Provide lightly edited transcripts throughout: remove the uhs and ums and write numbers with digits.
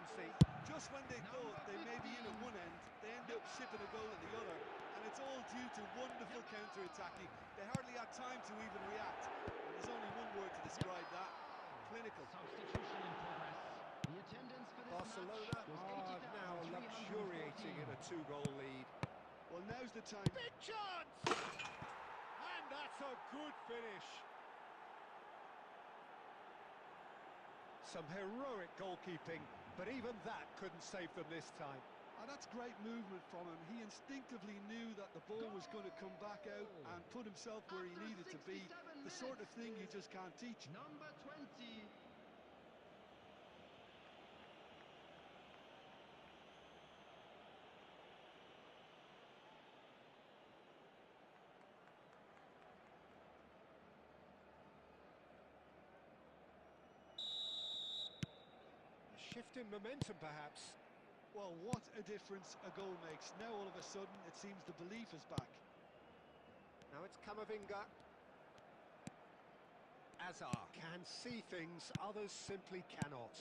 efficiency. Just when they thought they may be in at one end, they end up shipping a goal at the other, and it's all due to wonderful counter-attacking. They hardly had time to even react, and there's only one word to describe that: clinical. Substitution in progress. The attendance for this Barcelona match was are now 80,314. luxuriating in a 2-goal lead. Well, now's the time. Big chance! And that's a good finish. Some heroic goalkeeping, but even that couldn't save them this time. And that's great movement from him. He instinctively knew that the ball was going to come back out and put himself where he needed to be. The sort of thing you just can't teach. Number 20. A shift in momentum, perhaps. Well, what a difference a goal makes. Now all of a sudden it seems the belief is back. Now it's Camavinga. Azar can see things others simply cannot.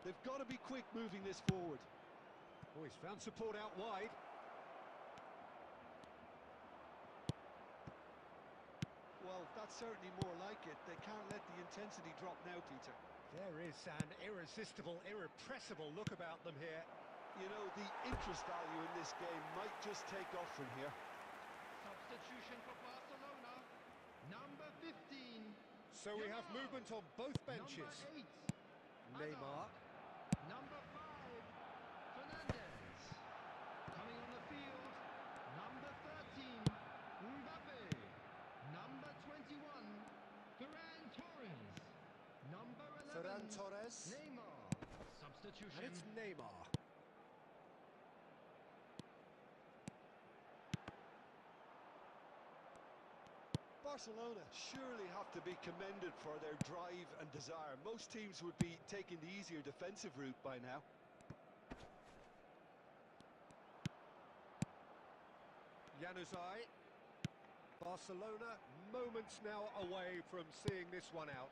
They've got to be quick moving this forward. Oh, he's found support out wide. Well, that's certainly more like it. They can't let the intensity drop now, Peter. There is an irresistible, irrepressible look about them here. You know, the interest value in this game might just take off from here. Substitution for Barcelona. Number 15. So we have movement on both benches. Number 8. Neymar. Number 5. Fernandez. Coming on the field. Number 13. Mbappe. Number 21. Ferran Torres. Number 11. Ferran Torres. Neymar. Substitution. And it's Neymar. Barcelona surely have to be commended for their drive and desire. Most teams would be taking the easier defensive route by now. Januzaj. Barcelona moments now away from seeing this one out.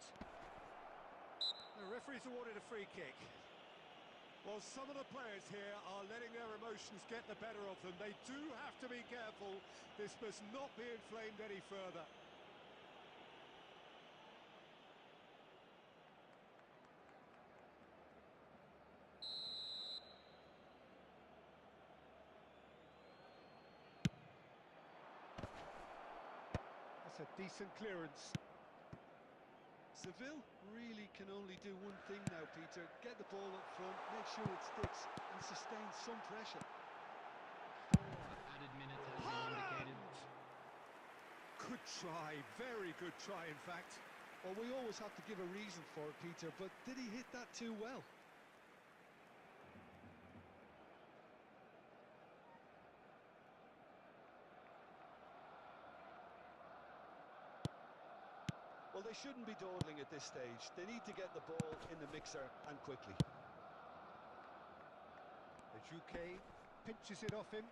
The referee's awarded a free kick. Well, some of the players here are letting their emotions get the better of them. They do have to be careful. This must not be inflamed any further. That's a decent clearance. Seville really can only do one thing now, Peter. Get the ball up front, make sure it sticks, and sustain some pressure. 4 added minutes has been indicated. Good try, very good try, in fact. Well, we always have to give a reason for it, Peter, but did he hit that too well? Well, they shouldn't be dawdling at this stage. They need to get the ball in the mixer and quickly. Ejuke pinches it off him.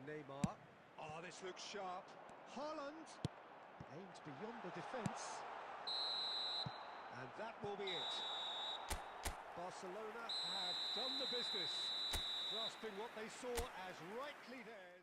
Neymar. Oh, this looks sharp. Haaland aimed beyond the defence. And that will be it. Barcelona have done the business, grasping what they saw as rightly theirs.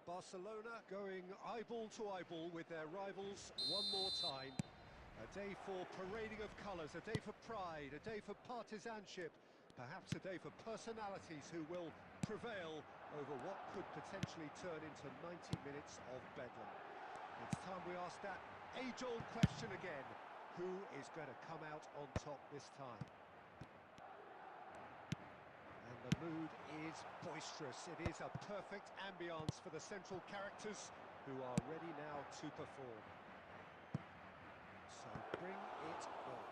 Barcelona going eyeball to eyeball with their rivals one more time. A day for parading of colours, a day for pride, a day for partisanship, perhaps a day for personalities who will prevail over what could potentially turn into 90 minutes of bedlam. It's time we ask that age-old question again. Who is going to come out on top this time? And the mood is boisterous. It is a perfect ambience for the central characters. who are ready now to perform. So bring it on.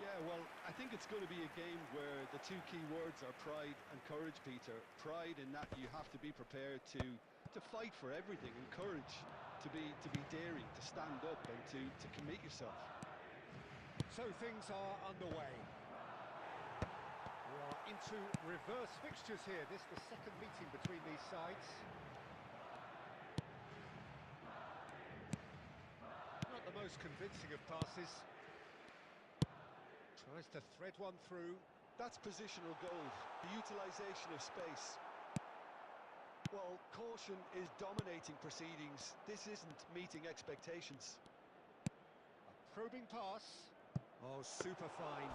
Yeah, well, I think it's going to be a game where the two key words are pride and courage, Peter. Pride in that you have to be prepared to fight for everything, and courage to be daring, to stand up and to commit yourself. So things are underway. We are into reverse fixtures here. This is the second meeting between these sides. Not the most convincing of passes. Tries to thread one through. That's positional goal, the utilisation of space. Well, caution is dominating proceedings. This isn't meeting expectations. A probing pass. Oh, super fine.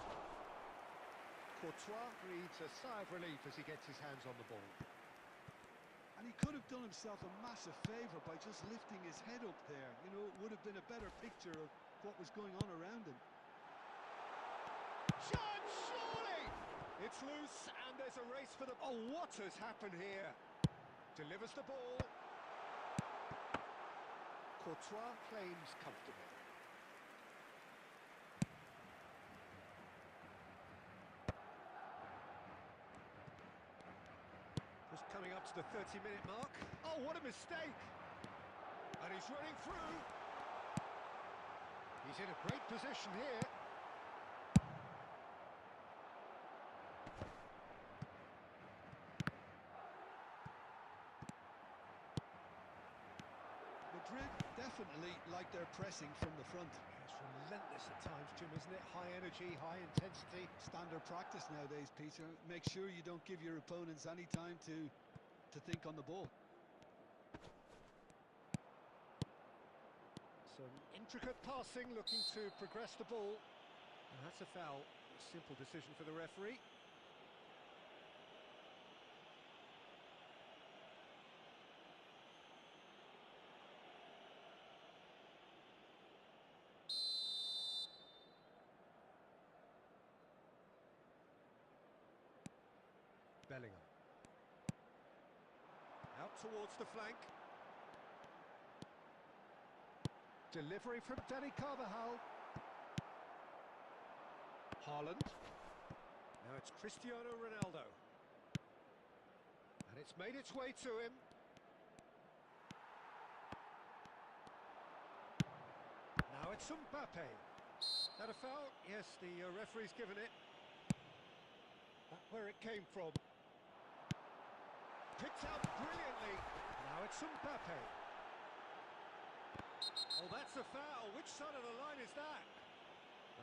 Courtois breathes a sigh of relief as he gets his hands on the ball. And he could have done himself a massive favour by just lifting his head up there. You know, it would have been a better picture of what was going on around him. Chance, surely! It's loose, and there's a race for the... Oh, what has happened here? Delivers the ball. Courtois claims comfortably. Just coming up to the 30-minute mark. Oh, what a mistake! And he's running through. He's in a great position here. Madrid definitely like their pressing from the front. It's relentless at times, Jim, isn't it? High energy, high intensity. Standard practice nowadays, Peter. Make sure you don't give your opponents any time to think on the ball. Some intricate passing, looking to progress the ball. And that's a foul. A simple decision for the referee. Bellingham. Out towards the flank. Delivery from Dani Carvajal. Haaland. Now it's Cristiano Ronaldo. And it's made its way to him. Now it's Mbappe. Is that a foul? Yes, the referee's given it. That's where it came from. Picked out brilliantly. Now it's Mbappe. Oh, that's a foul. Which side of the line is that?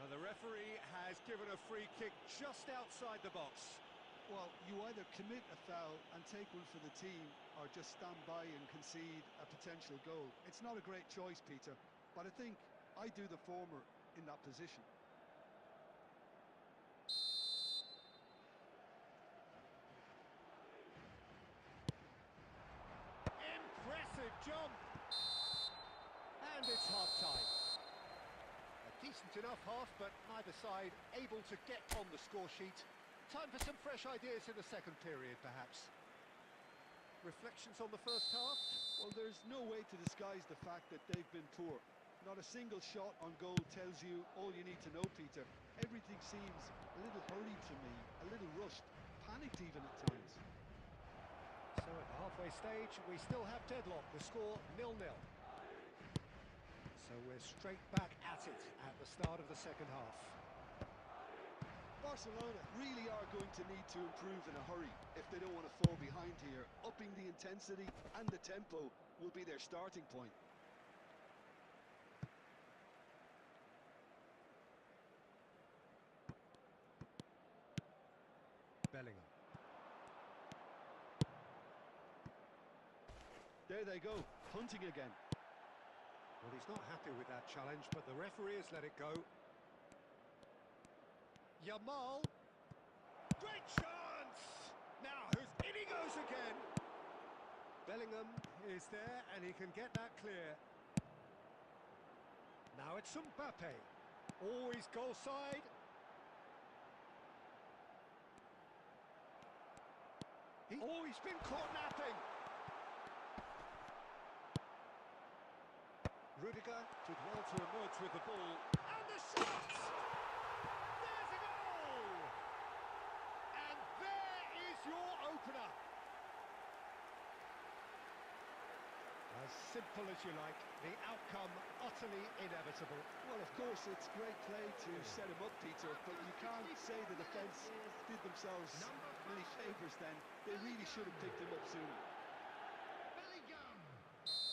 The referee has given a free kick just outside the box. Well, you either commit a foul and take one for the team, or just stand by and concede a potential goal. It's not a great choice, Peter, but I think I do the former in that position. Impressive jump. And it's half-time. A decent enough half, but neither side able to get on the score sheet. Time for some fresh ideas in the second period, perhaps. Reflections on the first half? Well, there's no way to disguise the fact that they've been poor. Not a single shot on goal tells you all you need to know, Peter. Everything seems a little hurried to me, a little rushed, panicked even at times. So at the halfway stage, we still have deadlock. The score 0-0. So we're straight back at it at the start of the second half. Barcelona really are going to need to improve in a hurry if they don't want to fall behind here. Upping the intensity and the tempo will be their starting point. Bellingham. There they go, hunting again. Well, he's not happy with that challenge, but the referee has let it go. Yamal. Great chance! Now, in he goes again. Bellingham is there, and he can get that clear. Now it's Mbappe. Oh, he's goal side. He's been caught napping. Rudiger did well to emerge with the ball. And the shot! There's a goal! And there is your opener. As simple as you like, the outcome utterly inevitable. Well, of course, it's great play to set him up, Peter, but you can't say the defence did themselves many favours then. They really should have picked him up sooner. So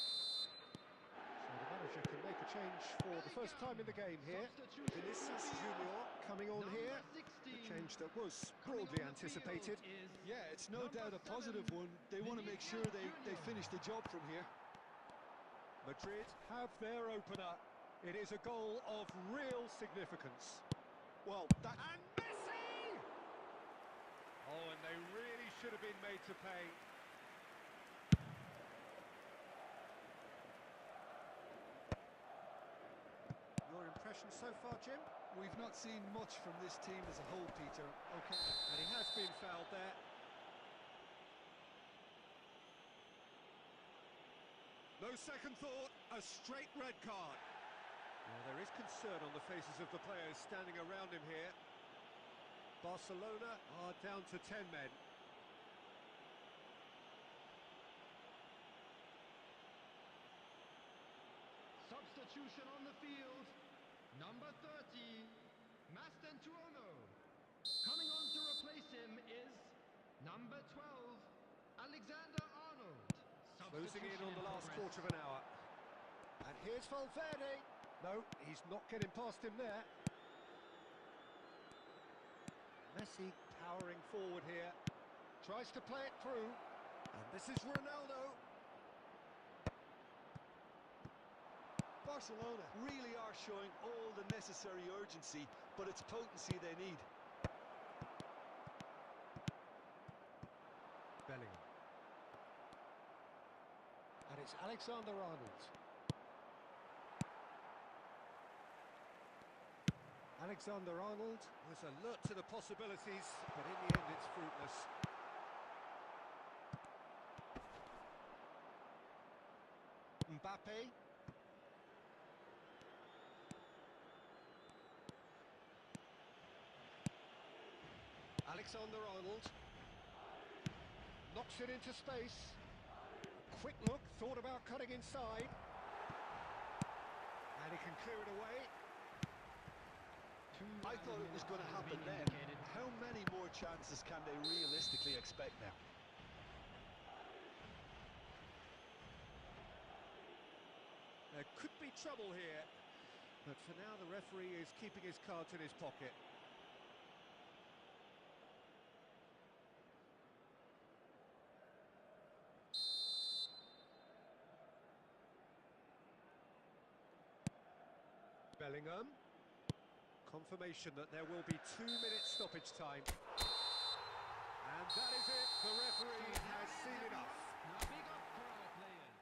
the manager can make a change for the first time in the game here. Vinicius Junior coming on here. A change that was broadly anticipated. Yeah, it's no doubt a positive one. They want to make sure they finish the job from here. Madrid have their opener. It is a goal of real significance. Well, that... And Messi! Oh, and they really should have been made to pay. Your impression so far, Jim? We've not seen much from this team as a whole, Peter. Okay, and he has been fouled there. No second thought, a straight red card. Well, there is concern on the faces of the players standing around him here. Barcelona are down to 10 men. Substitution on the field. Number 30, Mastantuono. Coming on to replace him is number 12, Alexander Arnold. Closing in on the last quarter of an hour. And here's Valverde. No, he's not getting past him there. Messi powering forward here. Tries to play it through. And this is Ronaldo. Barcelona really are showing all the necessary urgency, but it's potency they need. Bellingham. And it's Alexander Arnold. Alexander Arnold was alert to the possibilities, but in the end it's fruitless. Mbappe. Alexander Arnold. Knocks it into space. Quick look, thought about cutting inside. And he can clear it away. I thought it was going to happen then. How many more chances can they realistically expect now? There could be trouble here, but for now the referee is keeping his cards in his pocket. Bellingham. Confirmation that there will be 2 minutes stoppage time. And that is it. The referee has seen enough. Now big up for our players.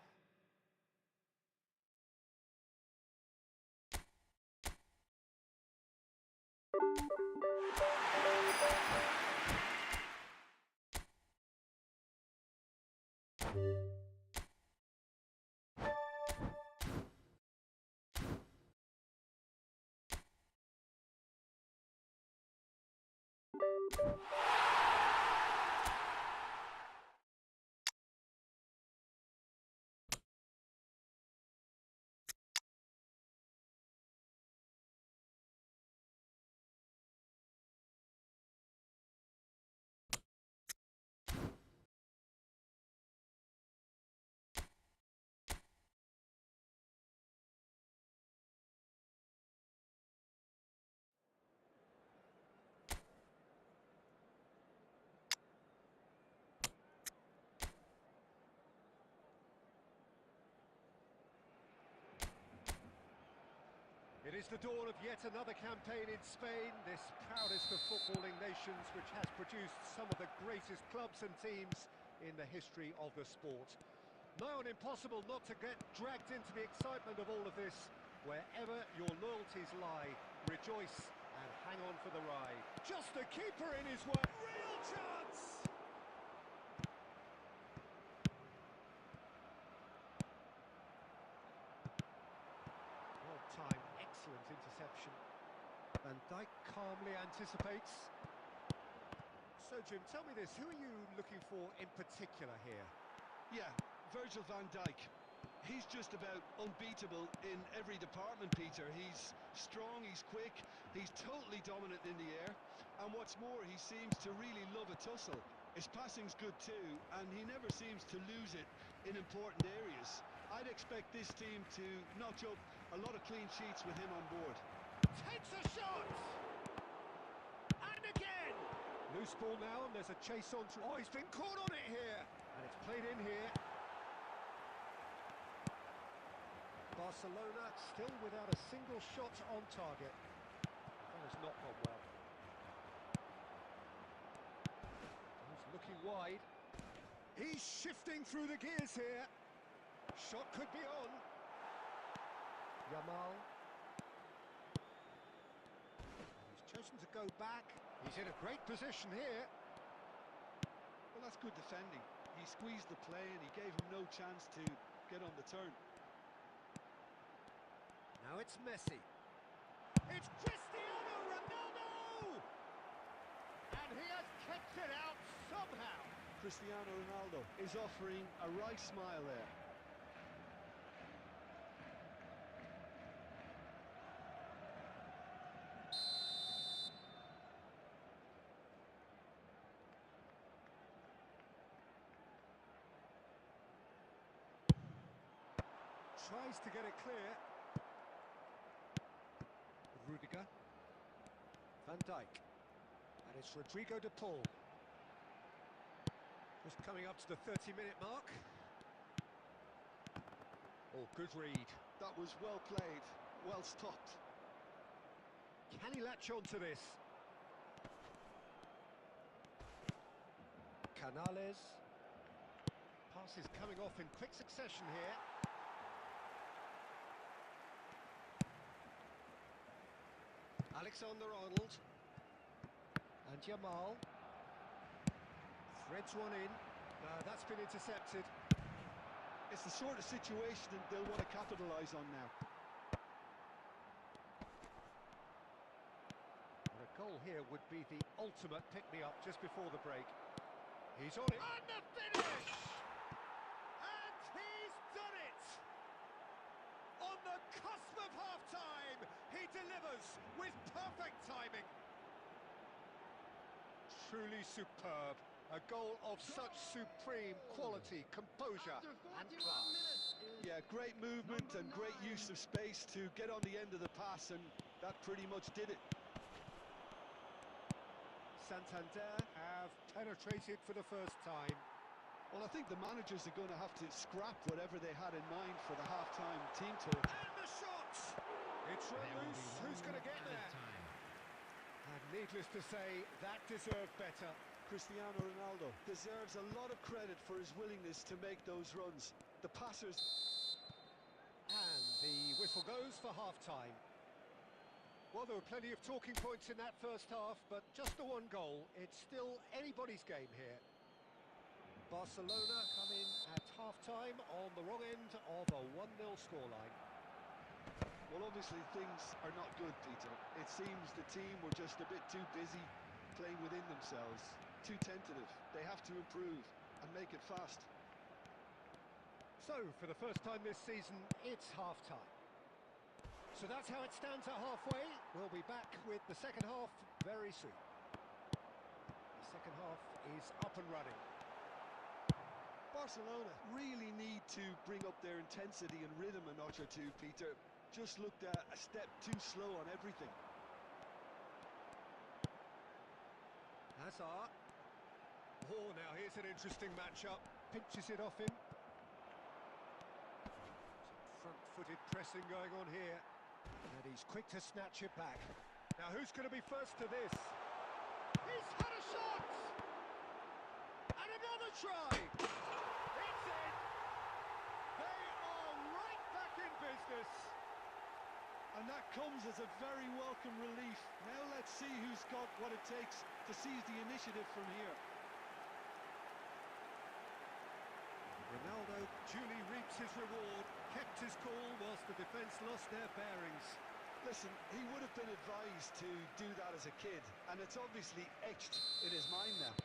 It is the dawn of yet another campaign in Spain, this proudest of footballing nations, which has produced some of the greatest clubs and teams in the history of the sport. Now, impossible not to get dragged into the excitement of all of this. Wherever your loyalties lie, rejoice and hang on for the ride. Just the keeper in his way. Real chance! interception. Van Dijk calmly anticipates. So, Jim, tell me this, who are you looking for in particular here? Yeah, Virgil van Dijk. He's just about unbeatable in every department, Peter. He's strong, he's quick, he's totally dominant in the air. And what's more, he seems to really love a tussle. His passing's good too, and he never seems to lose it in important areas. I'd expect this team to notch up a lot of clean sheets with him on board. Takes a shot! And again! Loose ball now, and there's a chase on to... Oh, he's been caught on it here! And it's played in here. Barcelona still without a single shot on target. That has not gone well. He's looking wide. He's shifting through the gears here. Shot could be on. Yamal. He's chosen to go back. He's in a great position here. Well, that's good defending. He squeezed the play and he gave him no chance to get on the turn. Now it's Messi. It's Cristiano Ronaldo! And he has kept it out somehow. Cristiano Ronaldo is offering a wry smile there. Tries to get it clear. Rudiger. Van Dijk. And it's Rodrigo de Paul. Just coming up to the 30-minute mark. Oh, good read. That was well played, well stopped. Can he latch on to this? Canales. Passes coming off in quick succession here. Alexander-Arnold. And Yamal. Threads one in. That's been intercepted. It's the sort of situation that they'll want to capitalise on now. And a goal here would be the ultimate pick-me-up just before the break. He's on it. And the finish! And he's done it! On the cusp of half-time, he delivers with perfect timing. Truly superb. A goal of such supreme quality, composure and class. Yeah, great movement and great use of space to get on the end of the pass, and that pretty much did it. Santander have penetrated for the first time. Well, I think the managers are going to have to scrap whatever they had in mind for the half-time team talk. And the shot! It's run loose. Who's going to get there? And needless to say, that deserved better. Cristiano Ronaldo deserves a lot of credit for his willingness to make those runs. The passers... And the whistle goes for half-time. Well, there were plenty of talking points in that first half, but just the one goal. It's still anybody's game here. Barcelona come in at half-time on the wrong end of a 1-0 scoreline. Well, obviously things are not good, Peter. It seems the team were just a bit too busy playing within themselves. Too tentative. They have to improve and make it fast. So, for the first time this season, it's half-time. So that's how it stands at halfway. We'll be back with the second half very soon. The second half is up and running. Barcelona really need to bring up their intensity and rhythm a notch or two, Peter. Just looked a step too slow on everything. Hazard. Oh, now here's an interesting matchup. Pinches it off him. Some front-footed pressing going on here. And he's quick to snatch it back. Now who's going to be first to this? He's had a shot! And another try! It's in! They are right back in business! And that comes as a very welcome relief. Now let's see who's got what it takes to seize the initiative from here. Ronaldo duly reaps his reward, kept his cool whilst the defence lost their bearings. Listen, he would have been advised to do that as a kid, and it's obviously etched in his mind now.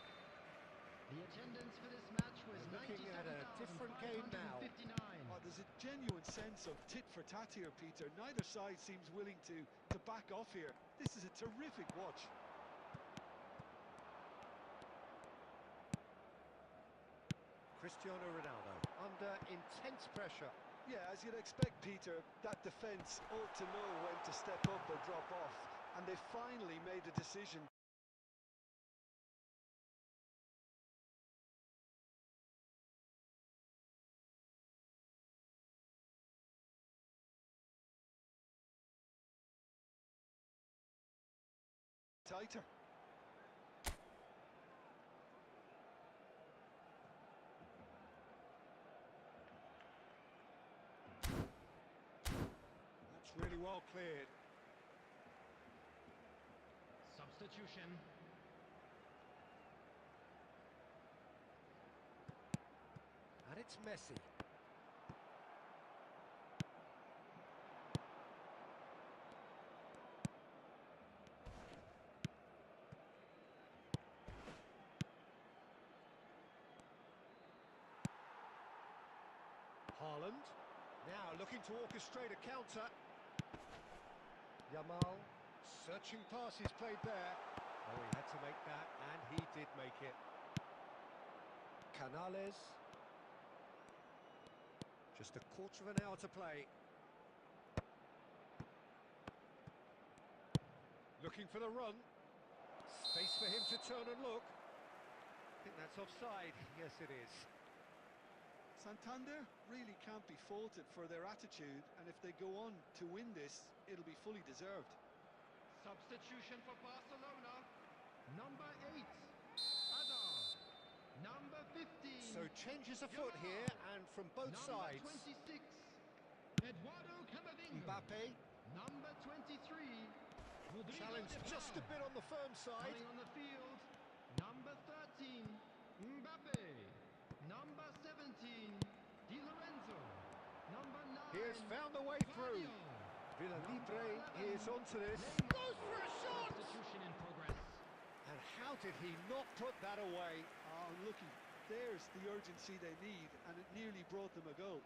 The attendance for this match was We're looking at a different game now. 97,559. Oh, there's a genuine sense of tit for tat here, Peter. Neither side seems willing to back off here. This is a terrific watch. Cristiano Ronaldo under intense pressure. Yeah, as you'd expect, Peter, that defence ought to know when to step up or drop off, and they finally made a decision. Tighter. That's really well cleared. Substitution. And it's Messi. Haaland, now looking to orchestrate a counter. Yamal, searching passes played there. Oh, he had to make that, and he did make it. Canales. Just a quarter of an hour to play. Looking for the run. Space for him to turn and look. I think that's offside. Yes, it is. Santander really can't be faulted for their attitude, and if they go on to win this, it'll be fully deserved. Substitution for Barcelona. Number 8, Adar. Number 15. So changes afoot Yamal. here, and from both sides. Number 26, Eduardo Camavinga. Mbappe. Number 23, Rodrigo Challenge de Paul. just a bit on the firm side. Coming on the field, number 13, Mbappe. Number 17, Di Lorenzo. Number 9, He has found the way through. Guardiola. Villa Number 11, is onto this. Neymar. Goes for a shot! Substitution in progress. And how did he not put that away? Oh, looky, there's the urgency they need, and it nearly brought them a goal.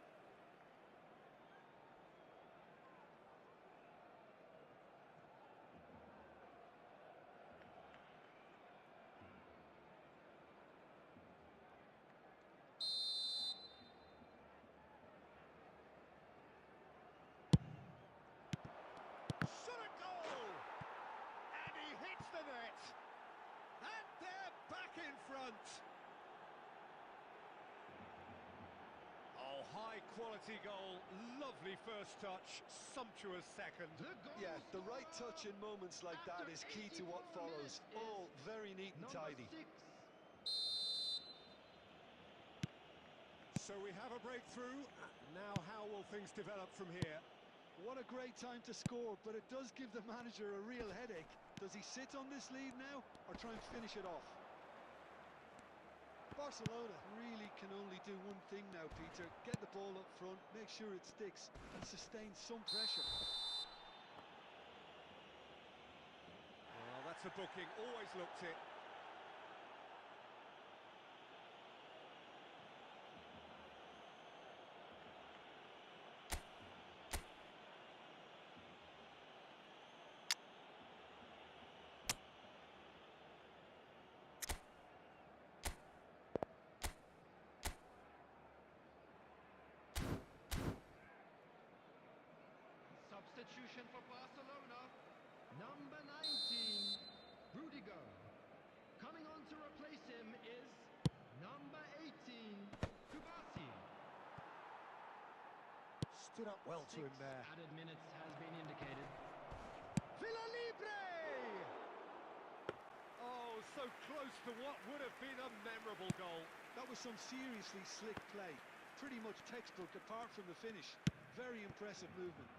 Shot a goal! And he hits the net. And they're back in front. Oh, high quality goal. Lovely first touch. Sumptuous second. The goal Yeah, the right scorer touch in moments like that after is key to what 84 follows. minutes All is very neat and number tidy. 6. So we have a breakthrough. Now how will things develop from here? What a great time to score, but it does give the manager a real headache. Does he sit on this lead now, or try and finish it off? Barcelona really can only do one thing now, Peter. Get the ball up front, make sure it sticks, and sustain some pressure. Well, that's a booking. Always looked it. Substitution for Barcelona. Number 19, Rudiger. Coming on to replace him is number 18, Kubasi. Stood up well to him there. Added minutes has been indicated. Villa Libre! Oh, so close to what would have been a memorable goal. That was some seriously slick play. Pretty much textbook apart from the finish. Very impressive movement.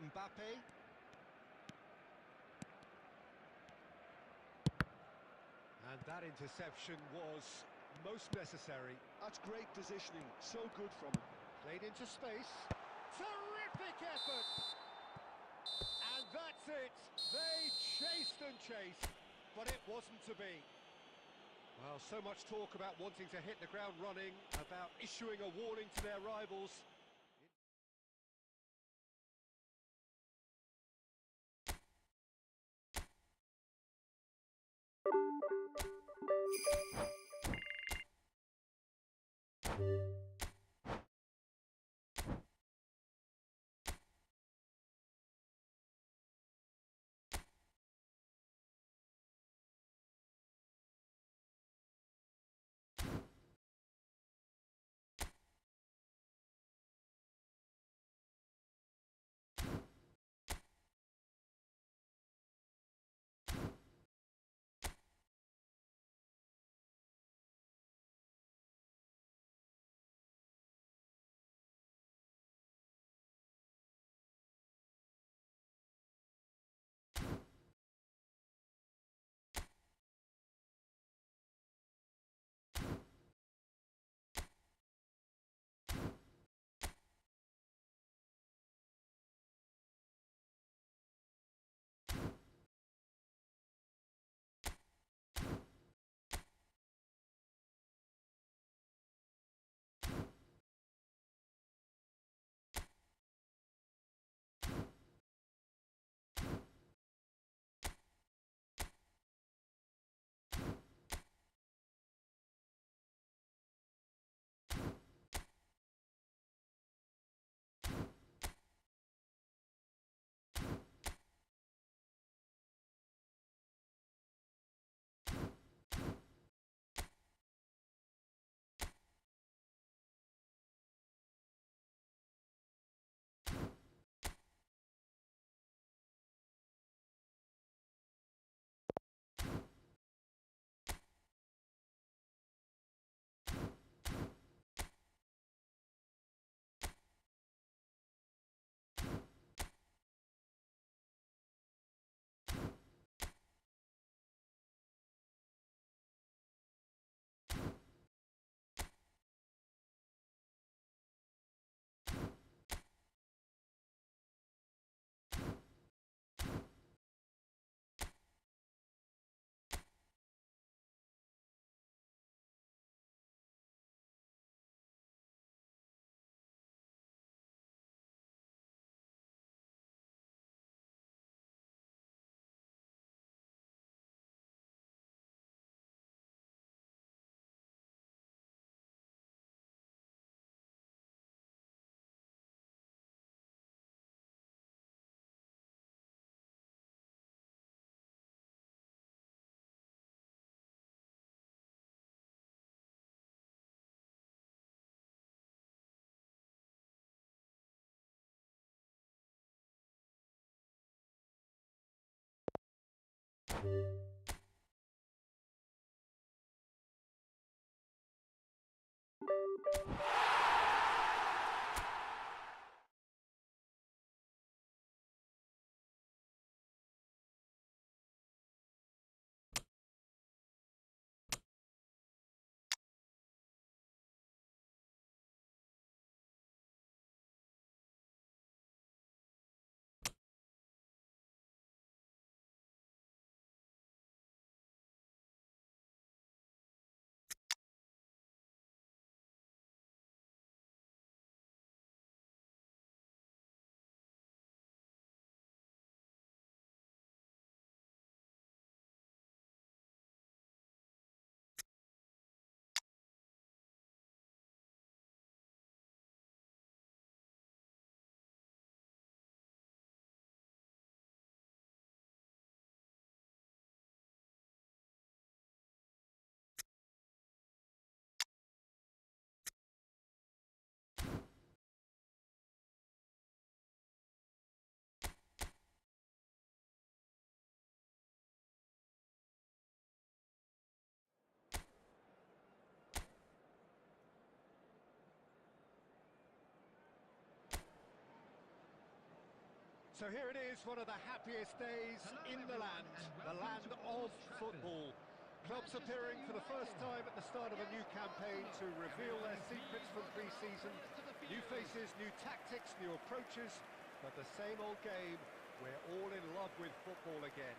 Mbappe. And that interception was most necessary. That's great positioning. So good from him. Played into space. Terrific effort! That's it! They chased and chased, but it wasn't to be. Well, so much talk about wanting to hit the ground running, about issuing a warning to their rivals. So here it is, one of the happiest days in the land of football. Clubs appearing for the first time at the start of a new campaign to reveal their secrets from pre-season. New faces, new tactics, new approaches, but the same old game. We're all in love with football again.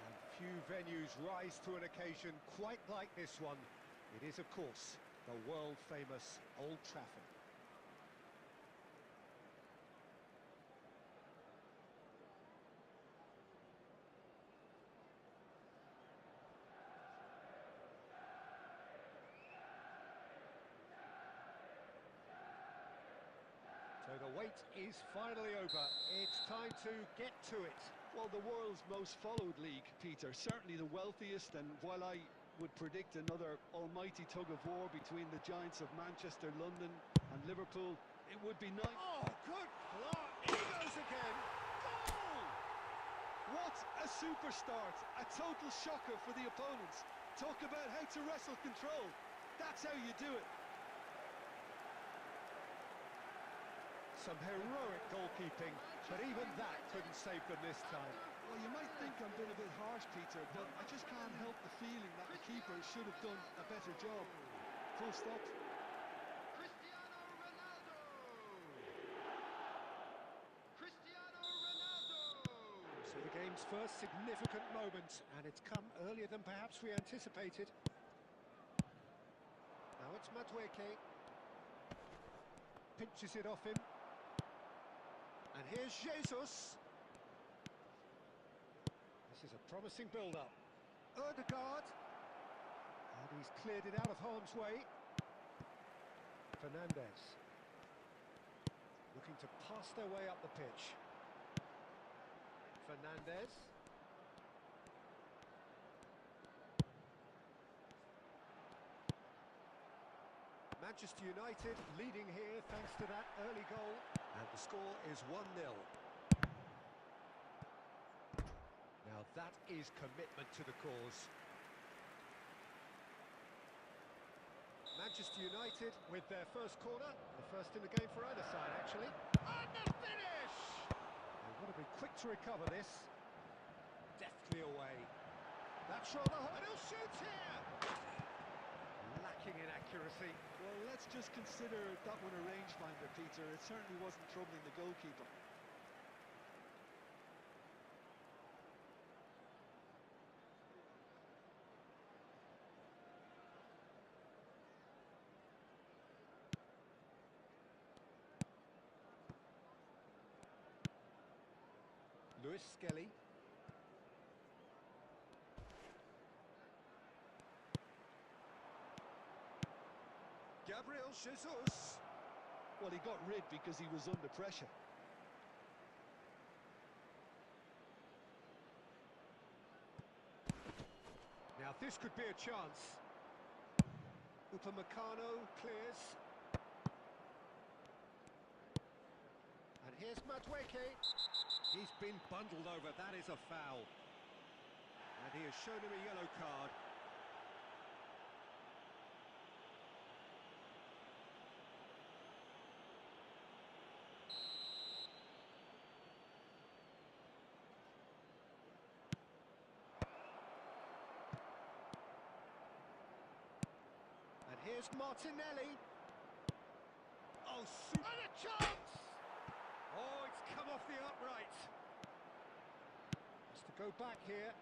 And few venues rise to an occasion quite like this one. It is, of course, the world-famous Old Trafford. So the wait is finally over. It's time to get to it. Well, the world's most followed league, Peter, certainly the wealthiest, and while I would predict another almighty tug-of-war between the giants of Manchester, London and Liverpool, it would be nice. Oh, good block! He goes again! Goal! What a super start! A total shocker for the opponents. Talk about how to wrestle control. That's how you do it. Some heroic goalkeeping, but even that couldn't save them this time. Well, you might think I'm being a bit harsh, Peter, but I just can't help the feeling that the keeper should have done a better job. Full stop. Cristiano Ronaldo! Cristiano Ronaldo! So the game's first significant moment, and it's come earlier than perhaps we anticipated. Now it's Madueke. Pinches it off him. And here's Jesus. This is a promising build-up. Ødegaard. And he's cleared it out of harm's way. Fernandes. Looking to pass their way up the pitch. Fernandes. Manchester United leading here thanks to that early goal. And the score is 1-0. Now that is commitment to the cause. Manchester United with their first corner. The first in the game for either side, actually. And the finish! They've got to be quick to recover this. Deftly away. That's rather hard. And he'll shoot here! Lacking in accuracy. Well, let's just consider that one a rangefinder, Peter. It certainly wasn't troubling the goalkeeper. Luis Skelly. Gabriel Jesus. Well, he got rid because he was under pressure. Now this could be a chance. Upamecano clears. And here's Madueke. He's been bundled over. That is a foul. And he has shown him a yellow card. And here's Martinelli. Oh, super. And a chance! Oh, it's come off the upright. Has to go back here.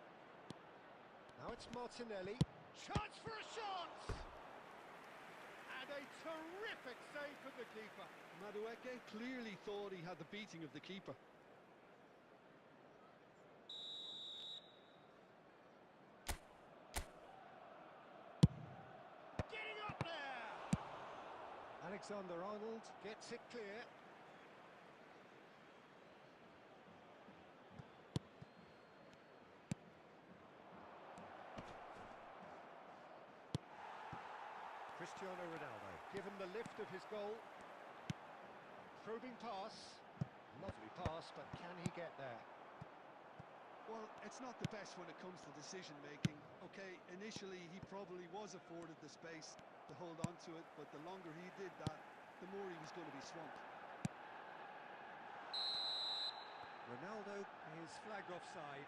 Now it's Martinelli. Chance for a shot! And a terrific save from the keeper. Madueke clearly thought he had the beating of the keeper. Getting up there! Alexander-Arnold gets it clear. Cristiano Ronaldo, given the lift of his goal. Probing pass. Lovely pass, but can he get there? Well, it's not the best when it comes to decision-making. Okay, initially he probably was afforded the space to hold on to it, but the longer he did that, the more he was going to be swamped. Ronaldo is flagged offside.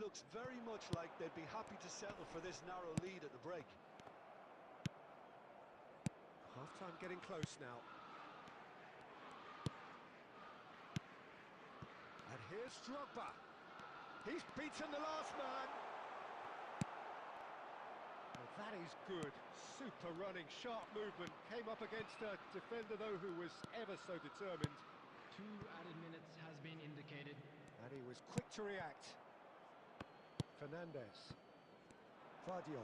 looks very much like they'd be happy to settle for this narrow lead at the break. Half-time getting close now. And here's Drogba. He's beaten the last man. Well, that is good. Super running, sharp movement. Came up against a defender, though, who was ever so determined. 2 added minutes has been indicated. And he was quick to react. Fernandez. Vardio.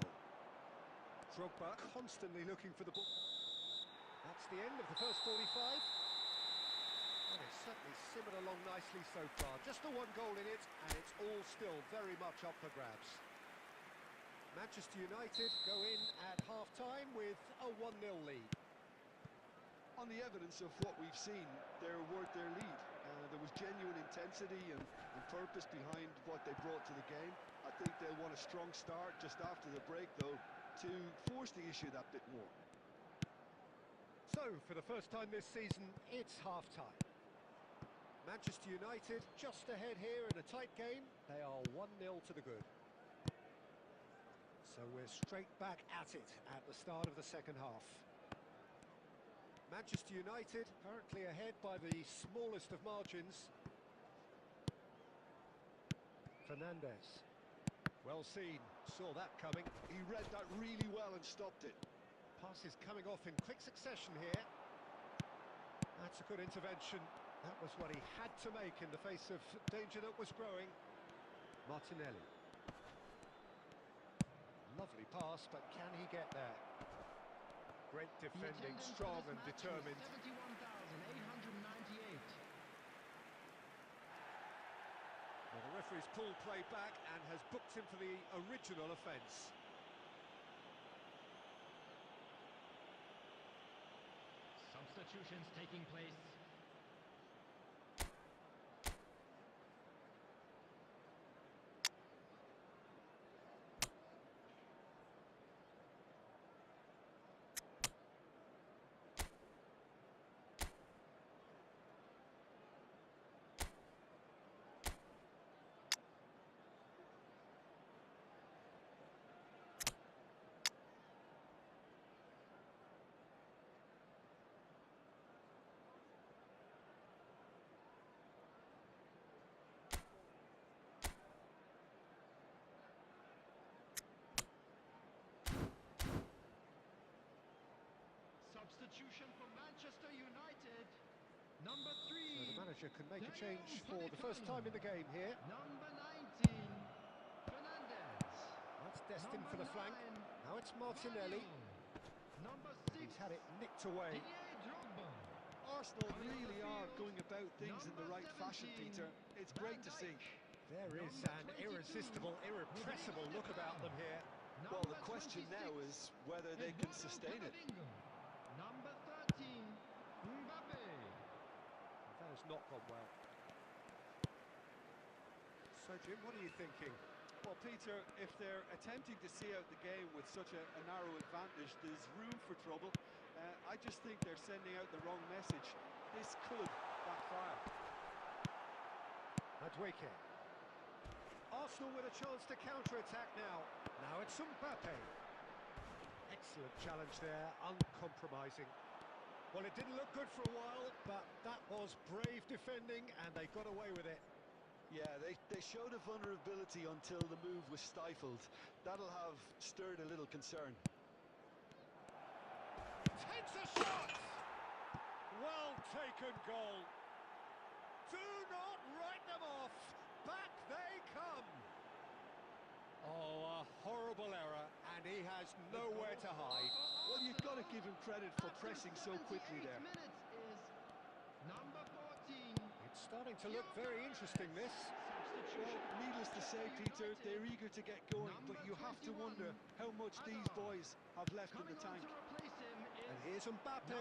Drogba constantly looking for the ball. That's the end of the first 45. And it's certainly simmered along nicely so far. Just the 1 goal in it, and it's all still very much up for grabs. Manchester United go in at half-time with a 1-0 lead. On the evidence of what we've seen, they're worth their lead. There was genuine intensity and purpose behind what they brought to the game. I think they'll want a strong start just after the break, though, to force the issue that bit more. So, for the first time this season, it's half-time. Manchester United just ahead here in a tight game. They are 1-0 to the good. So we're straight back at it at the start of the second half. Manchester United currently ahead by the smallest of margins. Fernandez. Well seen, saw that coming. He read that really well and stopped it. Passes coming off in quick succession here. That's a good intervention. That was what he had to make in the face of danger that was growing. Martinelli. Lovely pass, but can he get there? Great defending, strong and determined. 71,898. Well, the referee's pulled play back and has booked him for the original offence. Substitutions taking place. Substitution for Manchester United. Number 3. So the manager can make a change for the first time in the game here. Number 19. Fernandez. That's destined for the Number flank. 9, Now it's Martinelli. Vardio. Number 6. He's had it nicked away. Didier Drogba. Arsenal Coming on really the are field, going about things in the number right fashion, 17, Peter. It's great to see. There is Number an 22, irresistible, irrepressible look about them here. Well, the question now is whether they can sustain it. Number 13, Mbappe. That has not gone well. So, Jim, what are you thinking? Well, Peter, if they're attempting to see out the game with such a narrow advantage, there's room for trouble. I just think they're sending out the wrong message. This could backfire. Madueke. Arsenal with a chance to counter-attack now. Now it's Mbappe. Excellent challenge there, uncompromising. Well, it didn't look good for a while, but that was brave defending, and they got away with it. Yeah, they showed a vulnerability until the move was stifled. That'll have stirred a little concern. Takes a shot! Well taken goal. Do not write them off. Back they come. Oh, a horrible error, and he has nowhere to hide. Well, you've got to give him credit for pressing so quickly there. Minutes is number 14. It's starting to look very interesting, this. Well, needless to say, Peter, they're eager to get going, but you have to wonder how much these boys have left in the tank. And here's Mbappe.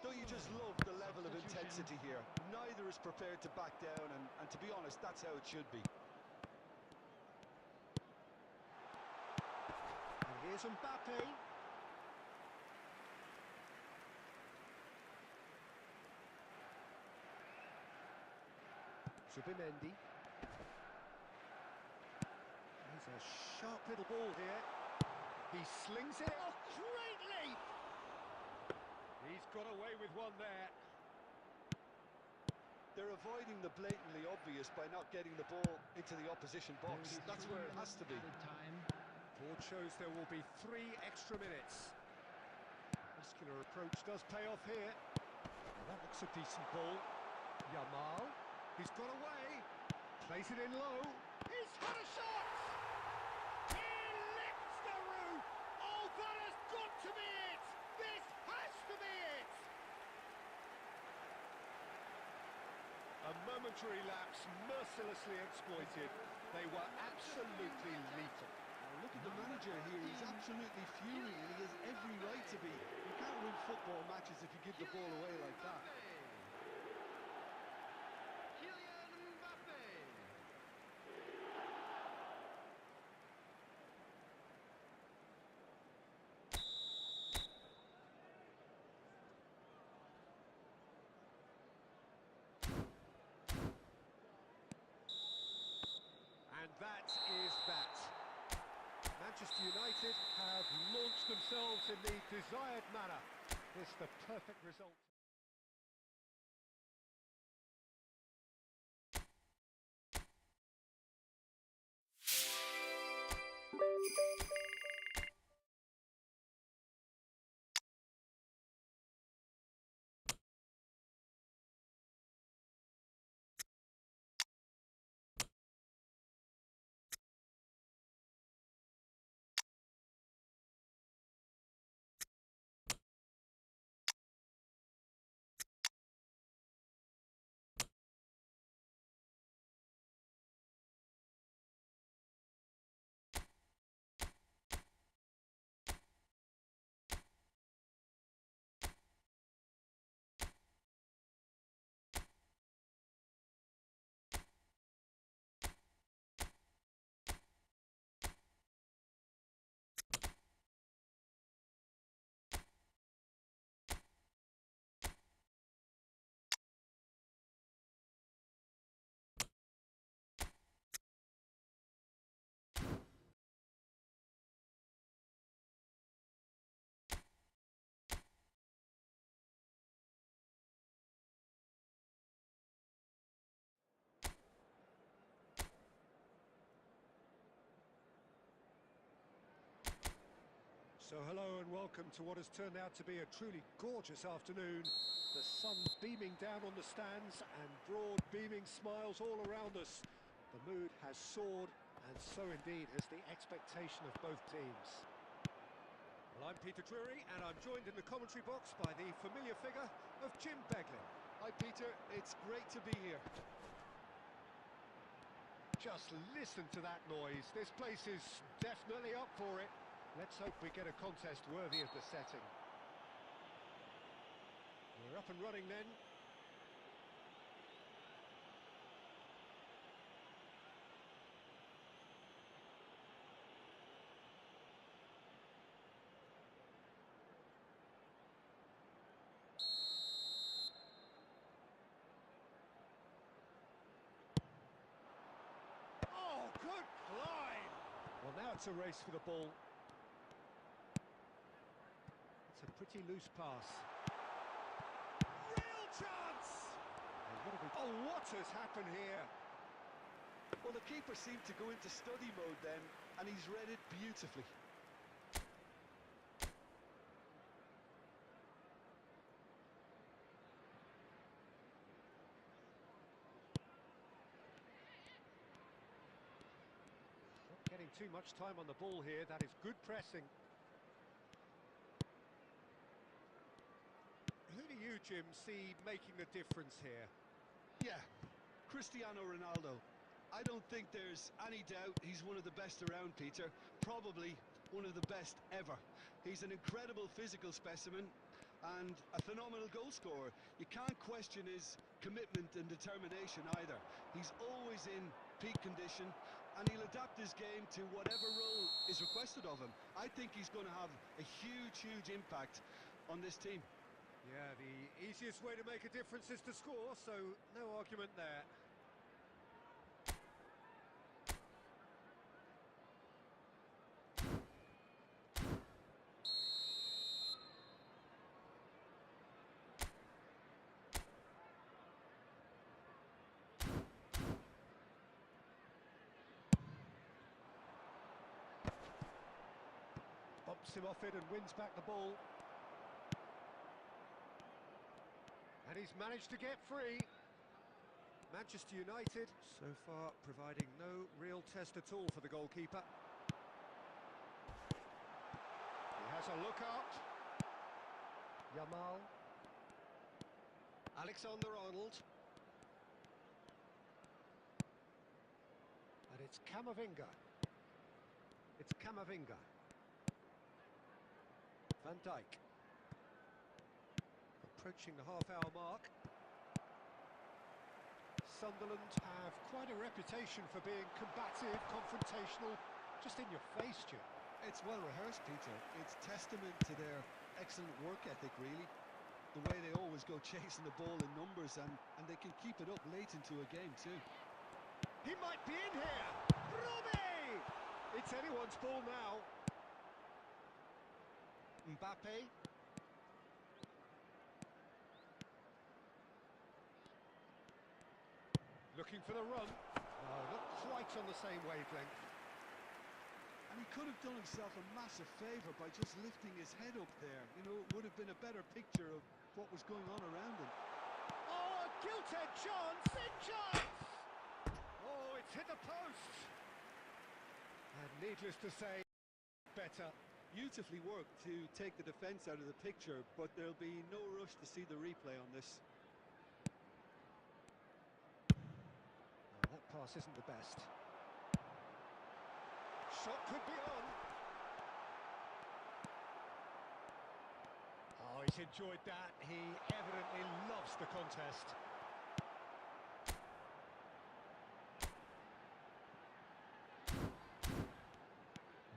Don't you just love the level of intensity here? Neither is prepared to back down, and to be honest, that's how it should be. And here's Mbappe. Zubimendi. It's a sharp little ball here. He slings it. Oh, great leap! He's got away with one there. They're avoiding the blatantly obvious by not getting the ball into the opposition box. That's where it has to be. Board shows there will be 3 extra minutes. Muscular approach does pay off here. Well, that looks a decent ball. Yamal, he's got away. Plays it in low. He's had a shot! He lifts the roof! Oh, that has got to be it! This has to be it! A momentary lapse, mercilessly exploited. They were absolutely lethal. Now look at the manager here, he's absolutely fuming and he has every right to be. You can't win football matches if you give the ball away like that. And that is that. Manchester United have launched themselves in the desired manner. This the perfect result. So hello and welcome to what has turned out to be a truly gorgeous afternoon. The sun beaming down on the stands and broad beaming smiles all around us. The mood has soared, and so indeed has the expectation of both teams. Well, I'm Peter Drury and I'm joined in the commentary box by the familiar figure of Jim Beglin. Hi Peter, it's great to be here. Just listen to that noise. This place is definitely up for it. Let's hope we get a contest worthy of the setting. We're up and running then. Oh, good climb! Well, now it's a race for the ball. It's a pretty loose pass. Real chance! Oh, what has happened here? Well, the keeper seemed to go into study mode then, and he's read it beautifully. Not getting too much time on the ball here. That is good pressing. Who do you, Jim, see making the difference here? Yeah, Cristiano Ronaldo. I don't think there's any doubt he's one of the best around, Peter. Probably one of the best ever. He's an incredible physical specimen and a phenomenal goal scorer. You can't question his commitment and determination either. He's always in peak condition and he'll adapt his game to whatever role is requested of him. I think he's going to have a huge impact on this team. Yeah, the easiest way to make a difference is to score, so no argument there. Keeps him off it and wins back the ball. And he's managed to get free. Manchester United, so far, providing no real test at all for the goalkeeper. He has a look up. Yamal. Alexander-Arnold. And it's Camavinga. It's Camavinga. Van Dijk. Approaching the half-hour mark. Sunderland have quite a reputation for being combative, confrontational, just in your face, Jim. It's well rehearsed, Peter. It's testament to their excellent work ethic, really. The way they always go chasing the ball in numbers, and they can keep it up late into a game too. He might be in here! Robbie! It's anyone's ball now. Mbappe. Looking for the run. No, not quite on the same wavelength. And he could have done himself a massive favour by just lifting his head up there. You know, it would have been a better picture of what was going on around him. Oh, a gilt-edged chance! Big chance! Oh, it's hit the post. And needless to say, better. Beautifully worked to take the defence out of the picture, but there'll be no rush to see the replay on this. That pass isn't the best. Shot could be on. Oh, he's enjoyed that. He evidently loves the contest.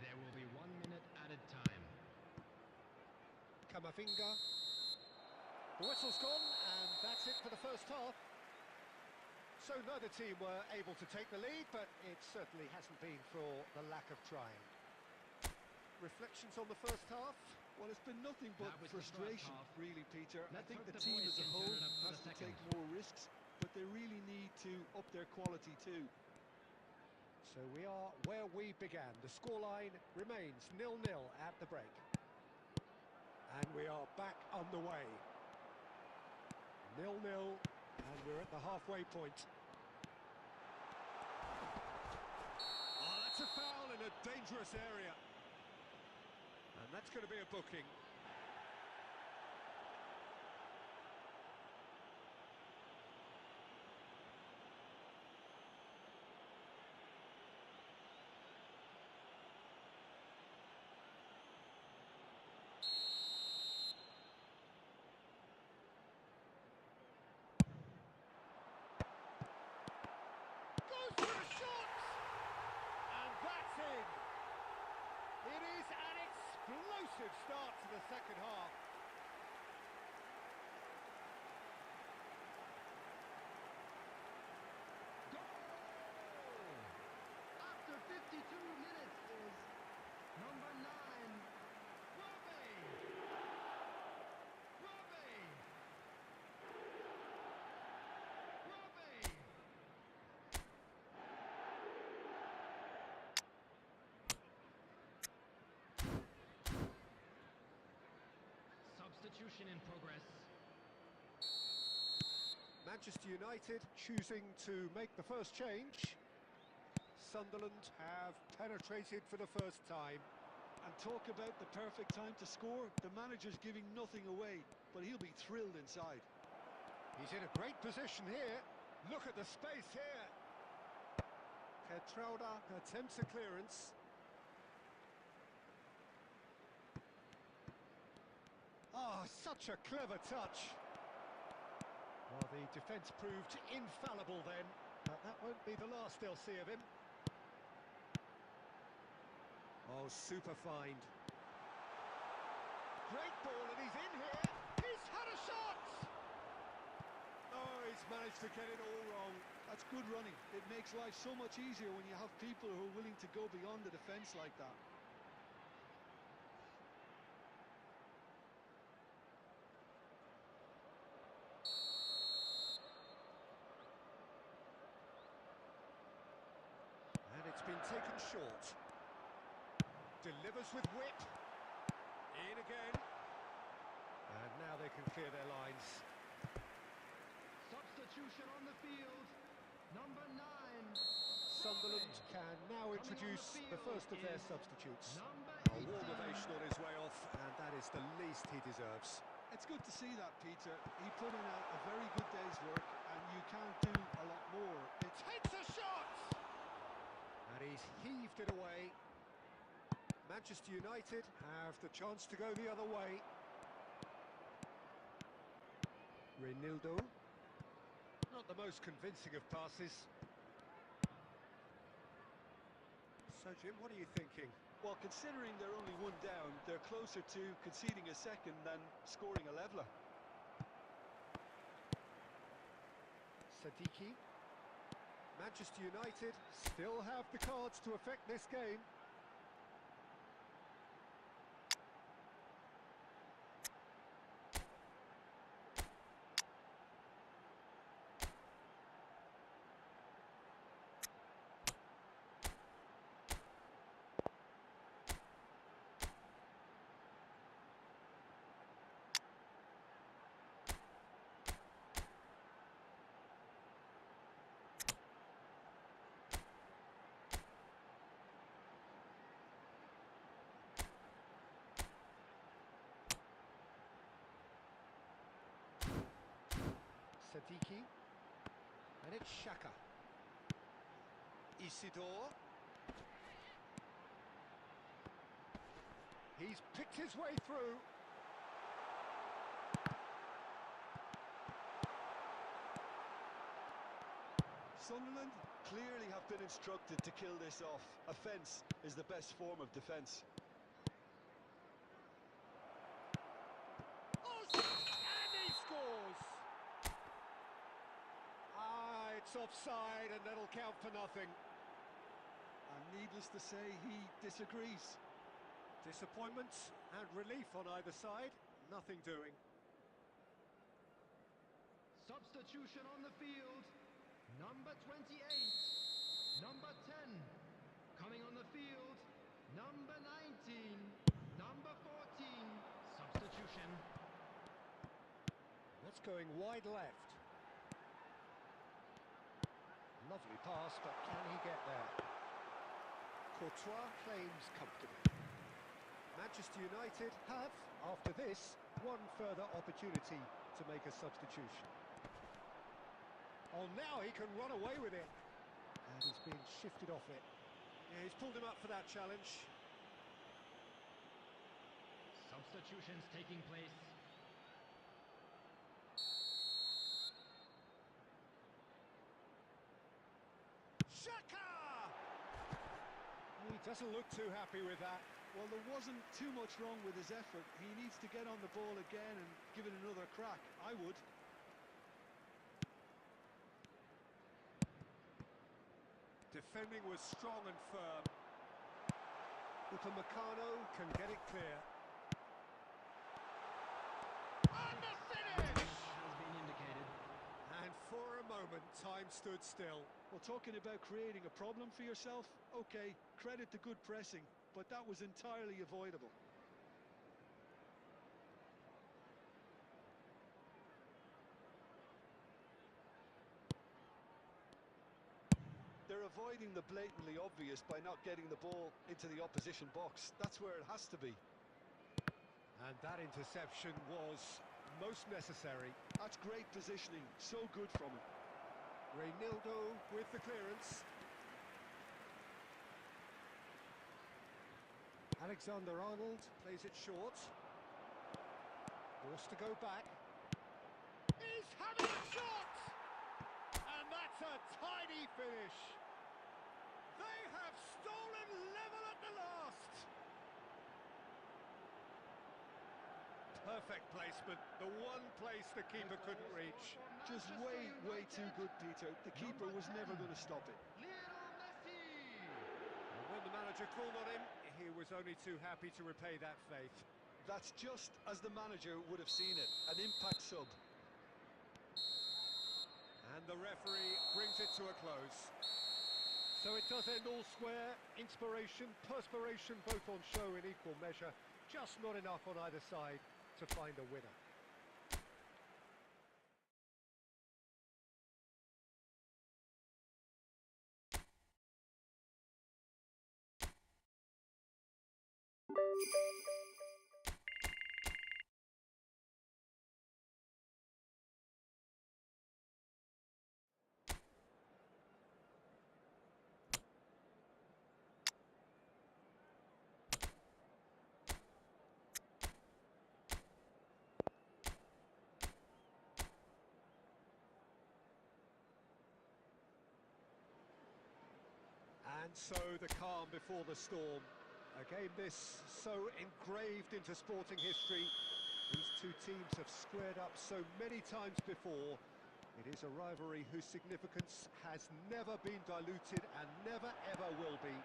There will be 1 minute added time. Camavinga. The whistle's gone, and that's it for the first half. So neither team were able to take the lead, but it certainly hasn't been for the lack of trying. Reflections on the first half? Well, it's been nothing but frustration, really, Peter. I think the the team boys as a can whole turn it up for has the to second. take more risks, but they really need to up their quality too. So we are where we began. The scoreline remains 0-0 at the break. And we are back underway. 0-0, and we're at the halfway point. Oh, that's a foul in a dangerous area. And that's going to be a booking. Goes for the shot! And that's in! It is an explosive start to the second half. Goal! After 52 minutes is number 9, Robbie! Robbie! Robbie! Substitution in progress. Manchester United choosing to make the first change. Sunderland have penetrated for the first time. And talk about the perfect time to score. The manager's giving nothing away, but he'll be thrilled inside. He's in a great position here. Look at the space here. Petrauda attempts a clearance. Oh, such a clever touch. Well, the defence proved infallible then, but that won't be the last they'll see of him. Oh, super find. Great ball, and he's in here. He's had a shot! Oh, he's managed to get it all wrong. That's good running. It makes life so much easier when you have people who are willing to go beyond the defence like that. And it's been taken short. Delivers with whip. In again. And now they can clear their lines. Substitution on the field. Number 9. Sunderland can now introduce the first of their substitutes. Number A 18. warm ovation on his way off, and that is the least he deserves. It's good to see that, Peter. He put in a very good day's work, and you can't do a lot more. It's Takes a shot! And he's heaved it away. Manchester United have the chance to go the other way. Reinildo. Not the most convincing of passes. So, Jim, what are you thinking? Well, considering they're only one down, they're closer to conceding a second than scoring a leveller. Sadiki. Manchester United still have the cards to affect this game. Sadiki, and it's Xhaka. Isidore. He's picked his way through. Sunderland clearly have been instructed to kill this off. Offence is the best form of defence. And he scores! It's offside, and that'll count for nothing. And needless to say, he disagrees. Disappointment and relief on either side, nothing doing. Substitution on the field. Number 28. Number 10. Coming on the field. Number 19. Number 14. Substitution. That's going wide left. Lovely pass, but can he get there? Courtois claims comfortably. Manchester United have, after this, one further opportunity to make a substitution. Oh, now he can run away with it. And he's been shifted off it. Yeah, he's pulled him up for that challenge. Substitutions taking place. Xhaka! He doesn't look too happy with that. Well, there wasn't too much wrong with his effort. He needs to get on the ball again and give it another crack. I would. Defending was strong and firm. Upamecano can get it clear. And the finish! Has been indicated. And for a moment, time stood still. Well, talking about creating a problem for yourself, okay, credit the good pressing, but that was entirely avoidable. They're avoiding the blatantly obvious by not getting the ball into the opposition box. That's where it has to be. And that interception was most necessary. That's great positioning, so good from him. Reinildo with the clearance. Alexander-Arnold plays it short. Forced to go back. He's having a shot! And that's a tidy finish. They have stolen level at the last. Perfect placement, the one place the keeper couldn't reach. Just way too good, Peter. The keeper was never going to stop it. And when the manager called on him, he was only too happy to repay that faith. That's just as the manager would have seen it, an impact sub. And the referee brings it to a close. So it does end all square. Inspiration, perspiration, both on show in equal measure. Just not enough on either side to find a winner. And so the calm before the storm. A game this so engraved into sporting history. These two teams have squared up so many times before. It is a rivalry whose significance has never been diluted and never ever will be.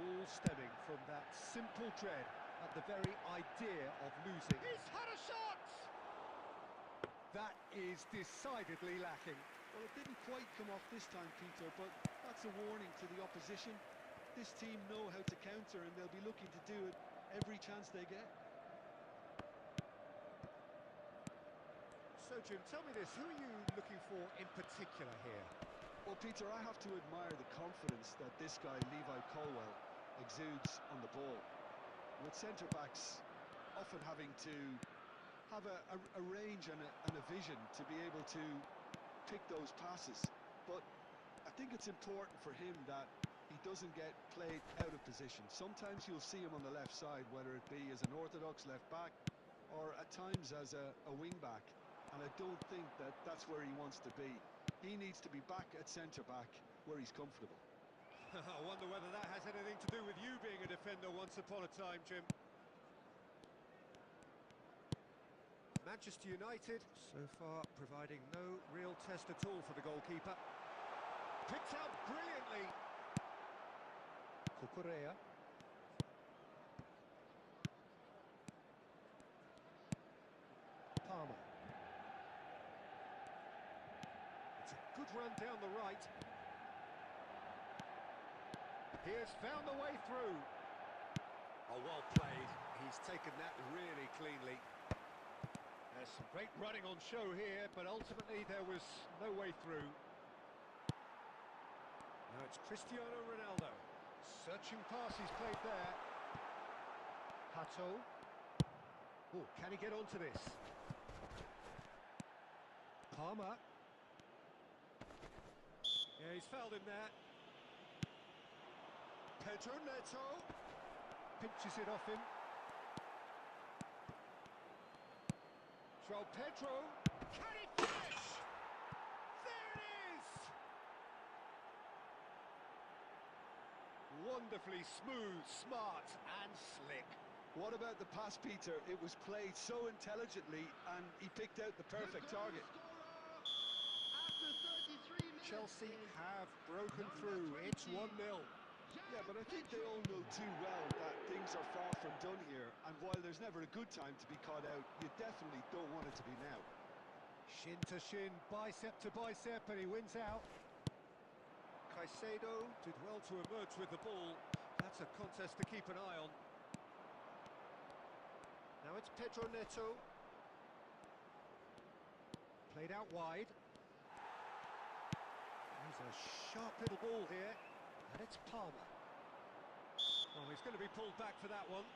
All stemming from that simple dread at the very idea of losing. He's had a shot! That is decidedly lacking. Well, it didn't quite come off this time, Peter, but that's a warning to the opposition. This team know how to counter, and they'll be looking to do it every chance they get. So, Jim, tell me this, who are you looking for in particular here? Well, Peter, I have to admire the confidence that this guy, Levi Colwell, exudes on the ball. With centre-backs often having to have a range and a vision to be able to pick those passes. But I think it's important for him that he doesn't get played out of position. Sometimes you'll see him on the left side, whether it be as an orthodox left back or at times as a wing back. And I don't think that that's where he wants to be. He needs to be back at centre-back where he's comfortable. I wonder whether that has anything to do with you being a defender once upon a time, Jim. Manchester United, so far providing no real test at all for the goalkeeper. Picked out brilliantly. Cucurella. Palmer. It's a good run down the right. He has found the way through. Oh, well played. He's taken that really cleanly. There's some great running on show here, but ultimately there was no way through. Now it's Cristiano Ronaldo. Searching pass he's played there. Hato. Oh, can he get onto this? Palmer. Yeah, he's fouled him there. Pedro Neto. Pinches it off him. João Pedro. Can he finish? There it is! Wonderfully smooth, smart and slick. What about the pass, Peter? It was played so intelligently and he picked out the perfect target. After 33 minutes, Chelsea have broken through. It's 1-0. Yeah, but I think they all know too well that things are far from done here, and while there's never a good time to be caught out, you definitely don't want it to be now. Shin to shin, bicep to bicep, and he wins out. Caicedo did well to emerge with the ball. That's a contest to keep an eye on. Now it's Pedro Neto. Played out wide. There's a sharp little ball here, and it's Palmer. Well, he's going to be pulled back for that one.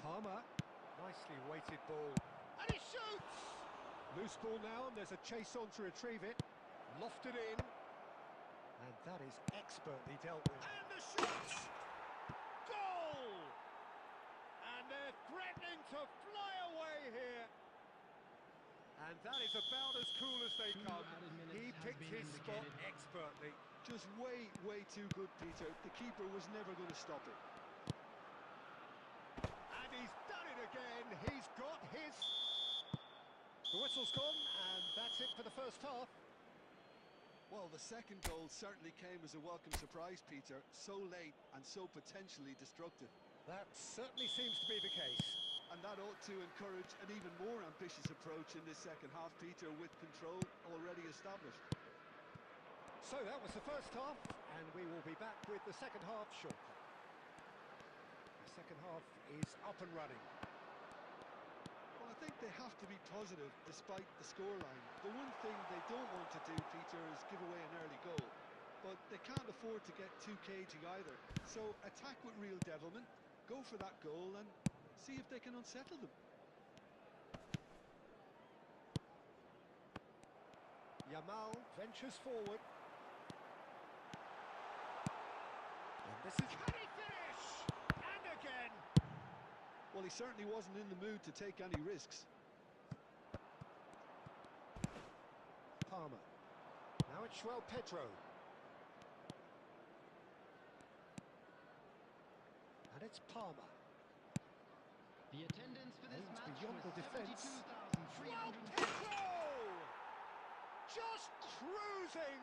Palmer, nicely weighted ball. And he shoots! Loose ball now, and there's a chase on to retrieve it. Lofted in. And that is expertly dealt with. And the shot! Goal! And they're threatening to fly away here. And that is about as cool as they come. He picked his spot expertly. Just way too good, Peter. The keeper was never going to stop it. And he's done it again. He's got his... The whistle's gone, and that's it for the first half. Well, the second goal certainly came as a welcome surprise, Peter. So late and so potentially destructive. That certainly seems to be the case. And that ought to encourage an even more ambitious approach in this second half, Peter, with control already established. So that was the first half, and we will be back with the second half shortly. The second half is up and running. Well, I think they have to be positive despite the scoreline. The one thing they don't want to do, Peter, is give away an early goal. But they can't afford to get too cagey either. So attack with real devilment, go for that goal and see if they can unsettle them. Yamal ventures forward. And this is... Can he finish? And again! Well, he certainly wasn't in the mood to take any risks. Palmer. Now it's João Pedro. And it's Palmer. The attendance for this Aims match beyond was the defence. 72,300. João Pedro! Just cruising